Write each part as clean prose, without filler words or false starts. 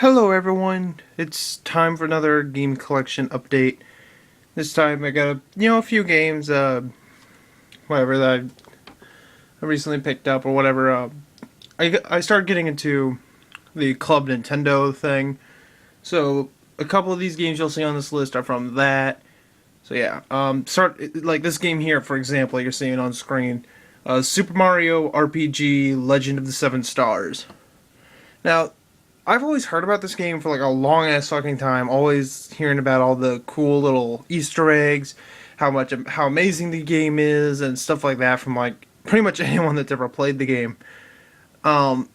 Hello everyone, it's time for another game collection update. This time I got a few games, whatever that I recently picked up or whatever. I started getting into the Club Nintendo thing, so a couple of these games you'll see on this list are from that. So yeah, start like this game here, for example, you're seeing on screen, Super Mario RPG Legend of the Seven Stars. Now, I've always heard about this game for like a long ass fucking time. Always hearing about all the cool little Easter eggs, how amazing the game is, and stuff like that from like pretty much anyone that's ever played the game. Um,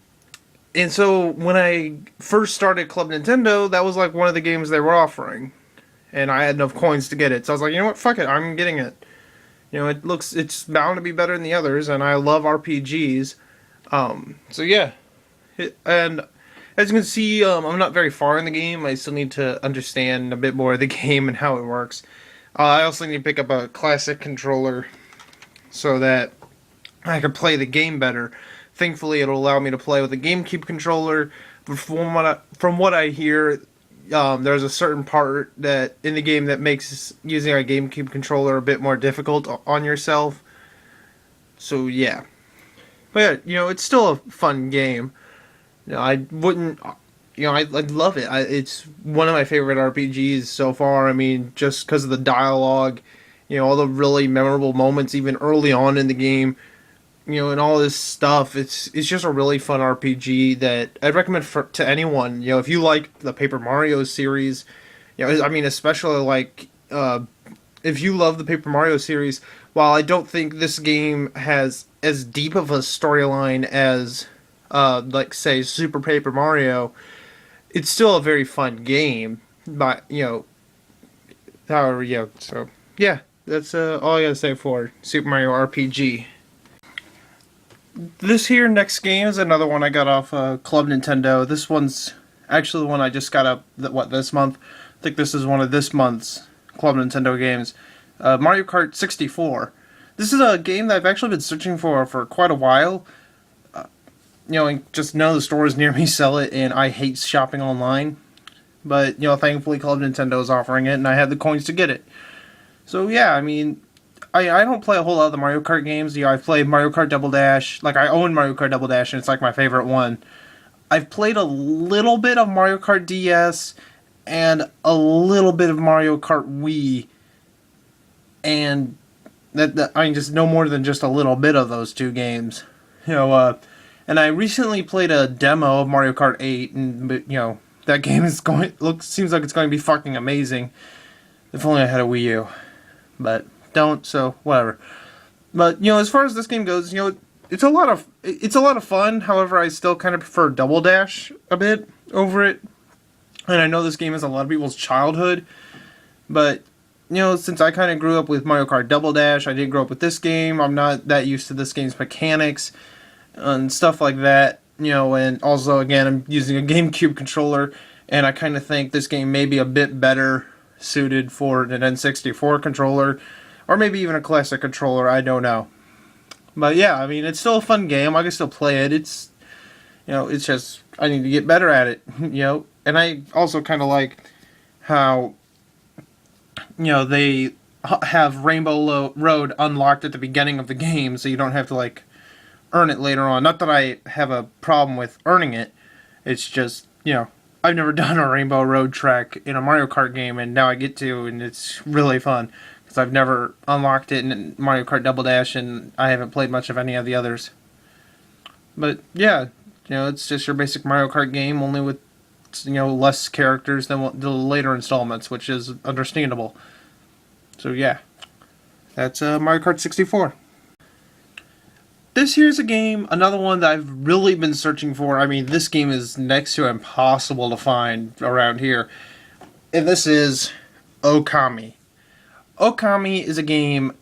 and so when I first started Club Nintendo, that was like one of the games they were offering, and I had enough coins to get it. So I was like, you know what, fuck it, I'm getting it. It's bound to be better than the others, and I love RPGs. So yeah, and as you can see, I'm not very far in the game. I still need to understand a bit more of the game and how it works. I also need to pick up a classic controller so that I can play the game better. Thankfully, it'll allow me to play with a GameCube controller. But from what I hear, there's a certain part that in the game that makes using a GameCube controller a bit more difficult on yourself. So yeah, but yeah, it's still a fun game. I wouldn't, I'd love it. It's one of my favorite RPGs so far. I mean, just because of the dialogue, all the really memorable moments, even early on in the game, and all this stuff. It's just a really fun RPG that I'd recommend to anyone. If you like the Paper Mario series, I mean, especially like if you love the Paper Mario series. While I don't think this game has as deep of a storyline as like say Super Paper Mario, it's still a very fun game. But however, so yeah, that's all I gotta say for Super Mario RPG. This here next game is another one I got off Club Nintendo. This one's actually the one I just got up this month. I think this is one of this month's Club Nintendo games. Mario Kart 64. This is a game that I've actually been searching for quite a while. And just none of the stores near me sell it, and I hate shopping online. But, thankfully Club Nintendo is offering it, and I had the coins to get it. So, yeah, I mean, I don't play a whole lot of the Mario Kart games. I've played Mario Kart Double Dash. Like, I own Mario Kart Double Dash, and it's, like, my favorite one. I've played a little bit of Mario Kart DS, and a little bit of Mario Kart Wii. And, I mean, just no more than just a little bit of those two games. And I recently played a demo of Mario Kart 8, and that game seems like it's going to be fucking amazing. If only I had a Wii U, but don't, so whatever. But as far as this game goes, it's a lot of fun. However, I still kind of prefer Double Dash a bit over it. And I know this game is a lot of people's childhood, but since I kind of grew up with Mario Kart Double Dash, I didn't grow up with this game. I'm not that used to this game's mechanics and stuff like that, and also, again, I'm using a GameCube controller, and I kind of think this game may be a bit better suited for an N64 controller, or maybe even a classic controller, I don't know. But yeah, I mean, it's still a fun game, I can still play it, it's just, I need to get better at it, and I also kind of like how, they have Rainbow Road unlocked at the beginning of the game, so you don't have to, like, earn it later on. Not that I have a problem with earning it. It's just, I've never done a Rainbow Road track in a Mario Kart game, and now I get to, and it's really fun. Because I've never unlocked it in Mario Kart Double Dash, and I haven't played much of any of the others. But, yeah, it's just your basic Mario Kart game, only with, less characters than the later installments, which is understandable. So, yeah. That's Mario Kart 64. This here's a game, another one that I've really been searching for. I mean, this game is next to impossible to find around here. And this is Okami. Okami is a game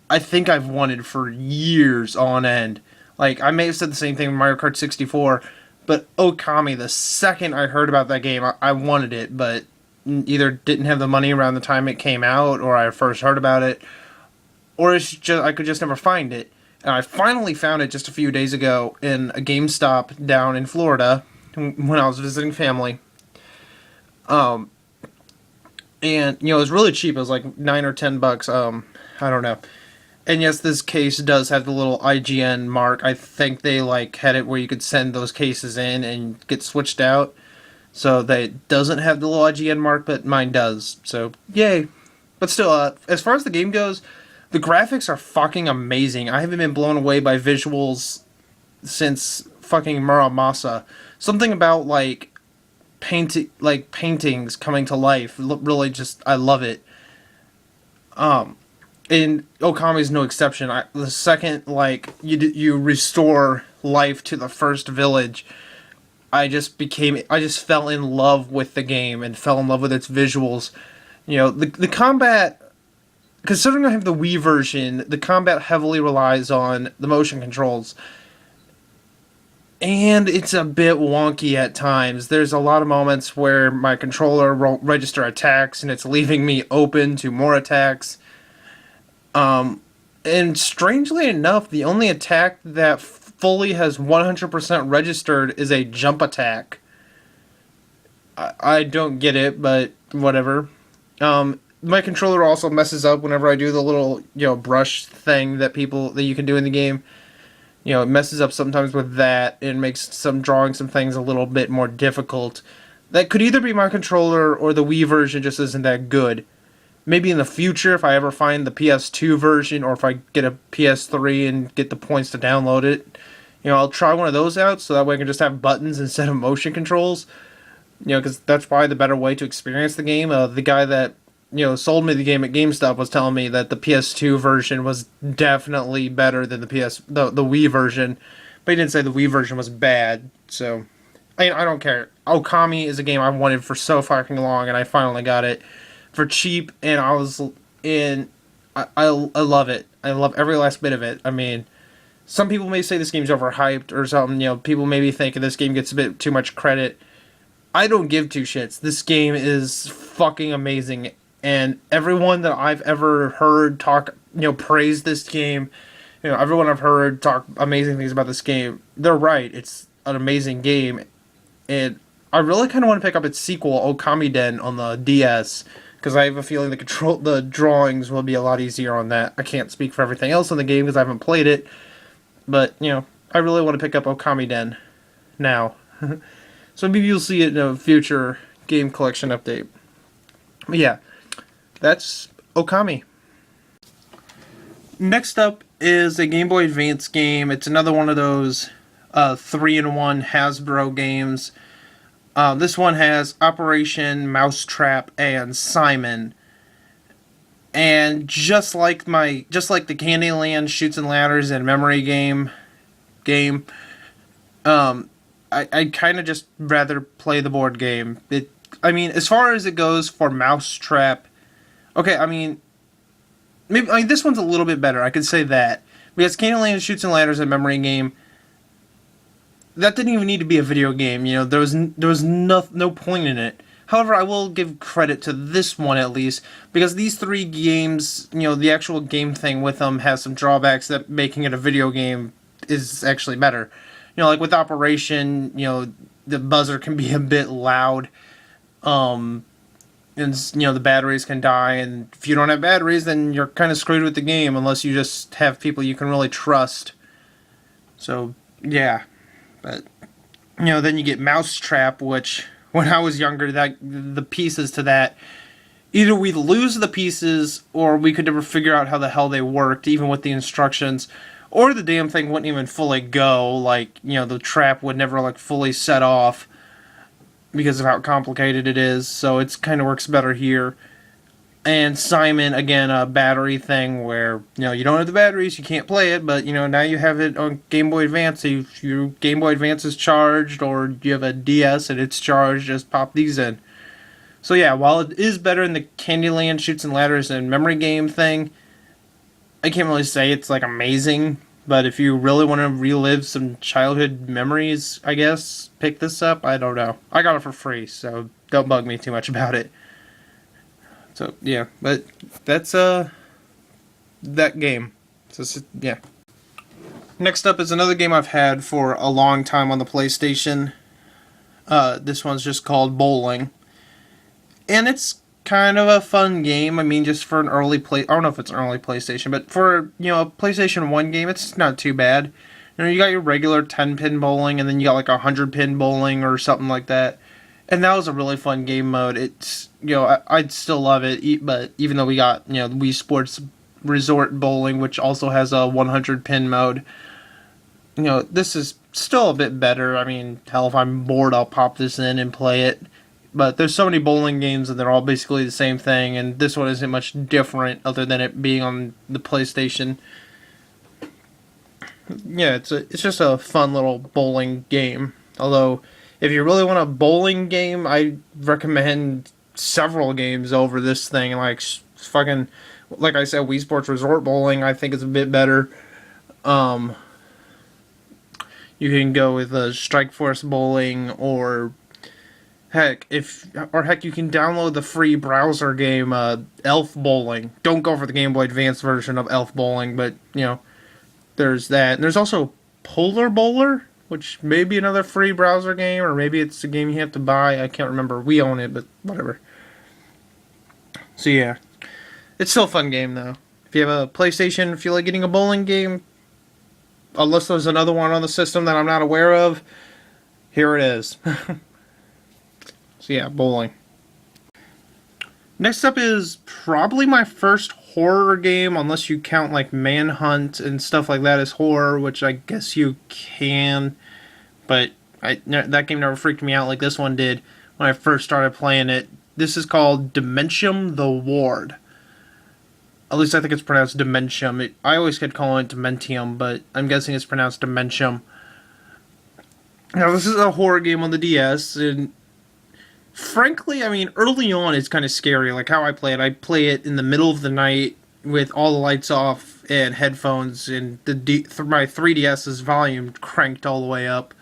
I think I've wanted for years on end. Like, I may have said the same thing with Mario Kart 64, but Okami, the second I heard about that game, I wanted it, but either didn't have the money around the time it came out, or I first heard about it, or it's just, I could just never find it. And I finally found it just a few days ago in a GameStop down in Florida when I was visiting family. Um, and it was really cheap. It was like $9 or $10. I don't know. And yes, this case does have the little IGN mark. I think they had it where you could send those cases in and get switched out. So that it doesn't have the little IGN mark, but mine does. So yay! But still, as far as the game goes, the graphics are fucking amazing. I haven't been blown away by visuals since fucking Muramasa. Something about paintings coming to life. Really, just I love it. And Okami is no exception. The second you restore life to the first village, I just fell in love with the game and fell in love with its visuals. The combat. Considering I have the Wii version, the combat heavily relies on the motion controls. And it's a bit wonky at times. There's a lot of moments where my controller won't register attacks and it's leaving me open to more attacks. And strangely enough, the only attack that fully has 100% registered is a jump attack. I don't get it, but whatever. My controller also messes up whenever I do the little, brush thing that you can do in the game. It messes up sometimes with that and makes some things a little bit more difficult. That could either be my controller or the Wii version just isn't that good. Maybe in the future, if I ever find the PS2 version or if I get a PS3 and get the points to download it, I'll try one of those out so that way I can just have buttons instead of motion controls. Because that's probably the better way to experience the game. The guy that sold me the game at GameStop was telling me that the PS2 version was definitely better than the Wii version, but he didn't say the Wii version was bad. So, I don't care. Okami is a game I've wanted for so fucking long, and I finally got it for cheap, and I love it. I love every last bit of it. I mean, some people may say this game's overhyped or something. People maybe think this game gets a bit too much credit. I don't give two shits. This game is fucking amazing. And everyone that I've ever heard talk, praise this game, everyone I've heard talk amazing things about this game, they're right. It's an amazing game. And I really kind of want to pick up its sequel, Okami Den, on the DS, because I have a feeling the drawings will be a lot easier on that. I can't speak for everything else in the game because I haven't played it. But, I really want to pick up Okami Den now. So maybe you'll see it in a future game collection update. But yeah. That's Okami. Next up is a Game Boy Advance game. It's another one of those 3-in-1 Hasbro games. This one has Operation, Mousetrap, and Simon. And just like the Candyland Shoots and Ladders and Memory game, I kind of just rather play the board game. As far as it goes for Mousetrap. Okay, maybe this one's a little bit better. I could say that because Candyland Shoots and Ladders and Memory game, that didn't even need to be a video game. There was no point in it. However, I will give credit to this one at least because these three games, the actual game thing with them has some drawbacks that making it a video game is actually better. Like with Operation, the buzzer can be a bit loud. And, the batteries can die, and if you don't have batteries, then you're kind of screwed with the game, unless you just have people you can really trust. So, yeah. But, then you get Mousetrap, which, when I was younger, the pieces to that, either we'd lose the pieces, or we could never figure out how the hell they worked, even with the instructions, or the damn thing wouldn't even fully go, the trap would never, fully set off, because of how complicated it is, so it kind of works better here. And Simon, again, a battery thing where, you don't have the batteries, you can't play it, but, now you have it on Game Boy Advance, so if your Game Boy Advance is charged, or you have a DS and it's charged, just pop these in. So yeah, while it is better than the Candyland Shoots and Ladders and Memory game thing, I can't really say it's, amazing. But if you really want to relive some childhood memories, I guess, pick this up. I don't know. I got it for free, so don't bug me too much about it. So, yeah. But that's, that game. So, yeah. Next up is another game I've had for a long time on the PlayStation. This one's just called Bowling. and it's kind of a fun game. I mean, just for an early play, I don't know if it's an early PlayStation, but for a PlayStation 1 game, it's not too bad. You got your regular 10-pin bowling, and then you got like 100-pin bowling or something like that. And that was a really fun game mode. It's I'd still love it, but even though we got the Wii Sports Resort Bowling, which also has a 100-pin mode, this is still a bit better. I mean, hell, if I'm bored, I'll pop this in and play it. But there's so many bowling games and they're all basically the same thing, and this one isn't much different other than it being on the PlayStation. Yeah, it's just a fun little bowling game. Although, if you really want a bowling game, I recommend several games over this thing. Like fucking, like I said, Wii Sports Resort Bowling, I think is a bit better. You can go with Strike Force Bowling, or heck, you can download the free browser game Elf Bowling. Don't go for the Game Boy Advance version of Elf Bowling, but there's that. And there's also Polar Bowler, which may be another free browser game, or maybe it's a game you have to buy. I can't remember. We own it, but whatever. So yeah, it's still a fun game though. If you have a PlayStation, if you like getting a bowling game, unless there's another one on the system that I'm not aware of, here it is. So yeah, bowling. Next up is probably my first horror game, unless you count like Manhunt and stuff like that as horror, which I guess you can. But that game never freaked me out like this one did when I first started playing it. This is called Dementium the Ward. At least I think it's pronounced Dementium. I always kept calling it Dementium, but I'm guessing it's pronounced Dementium. Now, this is a horror game on the DS, and frankly, I mean, early on it's kind of scary. Like how I play it in the middle of the night with all the lights off and headphones, and my 3DS's volume cranked all the way up.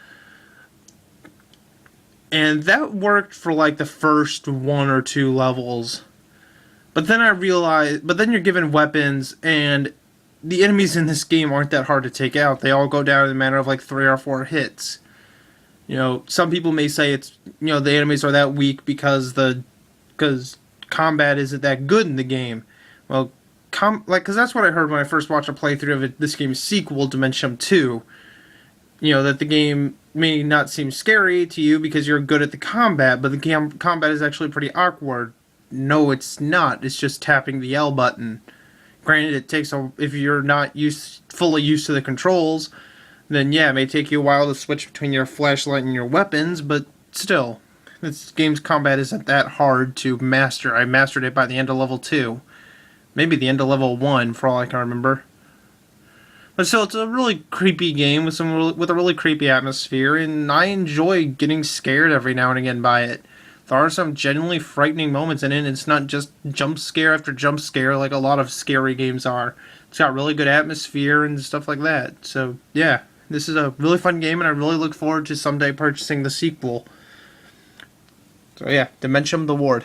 And that worked for like the first 1 or 2 levels. But then I realized, you're given weapons, and the enemies in this game aren't that hard to take out. They all go down in a matter of like 3 or 4 hits. Some people may say it's, the enemies are that weak because combat isn't that good in the game. Well, because that's what I heard when I first watched a playthrough of this game's sequel, Dementium 2. That the game may not seem scary to you because you're good at the combat, but the combat is actually pretty awkward. No, it's not. It's just tapping the L button. Granted, it takes if you're not fully used to the controls, then yeah, it may take you a while to switch between your flashlight and your weapons, but still, this game's combat isn't that hard to master. I mastered it by the end of level 2. Maybe the end of level 1, for all I can remember. But still, it's a really creepy game with a really creepy atmosphere, and I enjoy getting scared every now and again by it. There are some genuinely frightening moments in it, and it's not just jump scare after jump scare like a lot of scary games are. It's got really good atmosphere and stuff like that. So, yeah, this is a really fun game, and I really look forward to someday purchasing the sequel. So, yeah, Dementium the Ward.